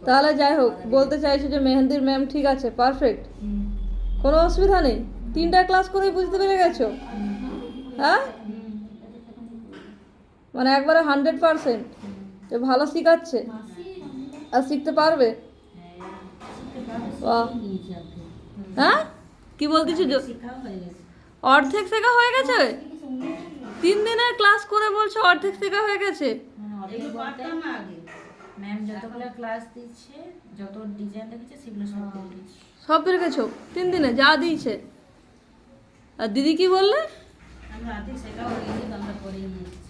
তাহলে যাই হোক, বলতে চাইছো যে মেহেন্দির ম্যাম ঠিক আছে, পারফেক্ট, কোনো অসুবিধা নেই, 3টা ক্লাস করেই বুঝতে পেরে গেছো? হ্যাঁ, মানে একবারে 100% যে ভালো শেখাচ্ছে আর শিখতে পারবে। বাহ। হ্যাঁ, কি বলতেছি? অর্ধেক শেখা হয়ে গেছে? 3 দিনের ক্লাস করে বলছো অর্ধেক শেখা হয়ে গেছে? ম্যাম যতগুলো ক্লাস দিচ্ছে, যত ডিজাইন দেখেছে সেগুলো সব পেরেছি। সব পেরে গেছো 3 দিনে যা দিয়েছে? আর দিদি কি বললে? আমরা অর্ধেক শেখা হয়ে গেছে, আমরা করে নিয়েছি।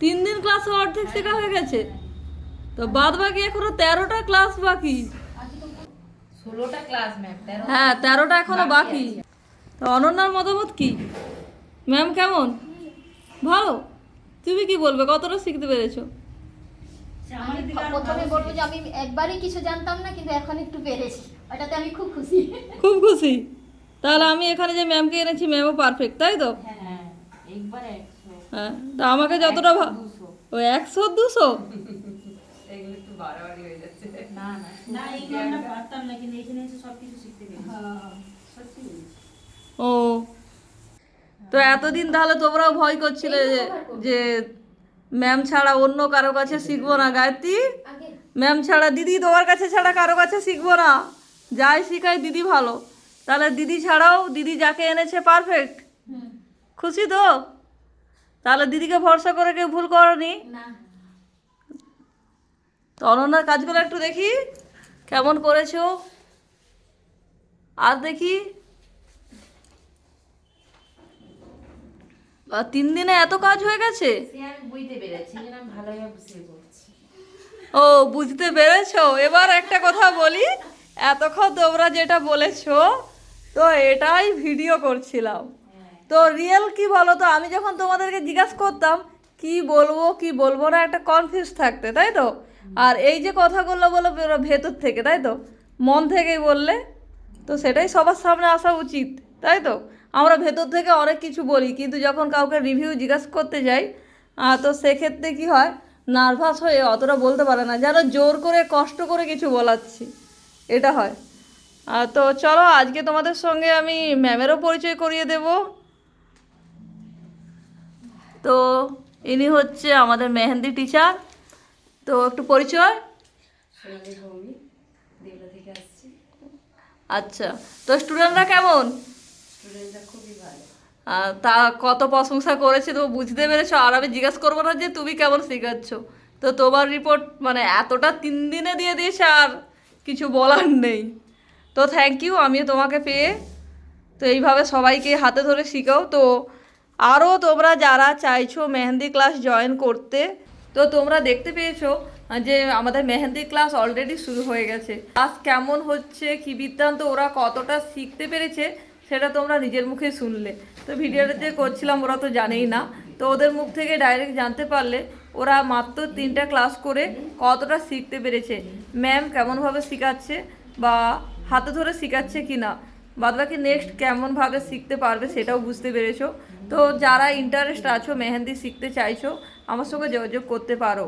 3 দিন ক্লাসে অর্ধেক শেখা হয়ে গেছে, তো বাদ বাকি এখনো 13টা ক্লাস বাকি। 16টা ক্লাস ম্যাম, হ্যাঁ, 13টা এখনো বাকি। তো অনন্যার মতামত কি? ম্যাম কেমন? ভালো? তুমি কি বলবে, কতটা শিখতে পেরেছো? আমি প্রথমে বলবো যে আমি একবারই কিছু জানতাম না, কিন্তু এখন একটু পেরেছি, ওটাতে আমি খুব খুশি। খুব খুশি? তাহলে আমি এখানে যে ম্যামকে এনেছি, ম্যামও পারফেক্ট, তাই তো? হ্যাঁ, একবার 100। হ্যাঁ, তা আমাকে যতটা ও 100-200 এগুলো একটু বাড়াবাড়ি হয়ে যাচ্ছে। না না না, এইগুলো আমরা পারতাম না, কিন্তু এখানে এসে সবকিছু শিখতে পেরেছি। সত্যি বলছি। ও, তো এতদিন তাহলে তোমরাও ভয় করছিলে যে ম্যাম ছাড়া অন্য কারো কাছে শিখবো না, গায়ত্রী? ম্যাম ছাড়া, দিদি তোমার কাছে ছাড়া কারো কাছে শিখবো না, যাই শিখাই দিদি ভালো। তাহলে দিদি ছাড়াও দিদি যাকে এনেছে পারফেক্ট, খুশি তো? তাহলে দিদিকে ভরসা করে কেউ ভুল করনি? না, তো অনন্যার কাজগুলো একটু দেখি কেমন করেছো, আর দেখি। 3 দিনে এত কাজ হয়ে গেছে? সে আমি বুঝতে পেরেছি, কিন্তু আমি ভালোভাবে বুঝতে করছি। ও, বুঝতে পেরেছো? এবার একটা কথা বলি, এতক্ষণ তোমরা যেটা বলেছো, তো এটাই ভিডিও করছিলাম। তো রিয়েল কি বলো তো, আমি যখন তোমাদেরকে জিজ্ঞাসা করতাম কি বলবো কি বলবো না, একটা কনফিউজ থাকতে, তাই তো? আর এই যে কথাগুলো বলো ভেতর থেকে, তাই তো? মন থেকেই বললে, তো সেটাই সবার সামনে আসা উচিত, তাই তো? আমরা ভেতর থেকে অনেক কিছু বলি, কিন্তু যখন কাউকে রিভিউ জিজ্ঞাসা করতে যাই, তো সেক্ষেত্রে কি হয়, নার্ভাস হয়ে অতটা বলতে পারে না, যেন জোর করে কষ্ট করে কিছু বলাচ্ছি, এটা হয়। তো চলো, আজকে তোমাদের সঙ্গে আমি ম্যামেরও পরিচয় করিয়ে দেব। তো ইনি হচ্ছে আমাদের মেহেন্দি টিচার। তো একটু পরিচয়। সোনালি ভৌমিক, দেবলা থেকে আসছি। আচ্ছা, তো স্টুডেন্টরা কেমন? স্টুডেন্টরা খুবই ভালো। তা কত প্রশংসা করেছে তো বুঝতে পেরেছো, আর আমি জিজ্ঞাসা করবো না যে তুমি কেমন শেখাচ্ছ। তো তোমার রিপোর্ট মানে এতটা 3 দিনে দিয়ে দিয়েছে, আর কিছু বলার নেই। তো থ্যাংক ইউ, আমিও তোমাকে পেয়ে। তো এইভাবে সবাইকে হাতে ধরে শেখাও। তো আরও তোমরা যারা চাইছো মেহেন্দি ক্লাস জয়েন করতে, তো তোমরা দেখতে পেয়েছো যে আমাদের মেহেন্দি ক্লাস অলরেডি শুরু হয়ে গেছে। ক্লাস কেমন হচ্ছে, কী বৃত্তান্ত, ওরা কতটা শিখতে পেরেছে, সেটা তোমরা নিজের মুখে শুনলে। তো ভিডিওটা যে করছিলাম ওরা তো জানেই না, তো ওদের মুখ থেকে ডাইরেক্ট জানতে পারলে ওরা মাত্র 3টা ক্লাস করে কতটা শিখতে পেরেছে, ম্যাম কেমনভাবে শেখাচ্ছে বা হাতে ধরে শেখাচ্ছে কি না, বাদবাকি নেক্সট কেমনভাবে শিখতে পারবে সেটাও বুঝতে পেরেছো। তো যারা ইন্টারেস্ট আছো, মেহেন্দি শিখতে চাইছো, আমার সঙ্গে যোগাযোগ করতে পারো।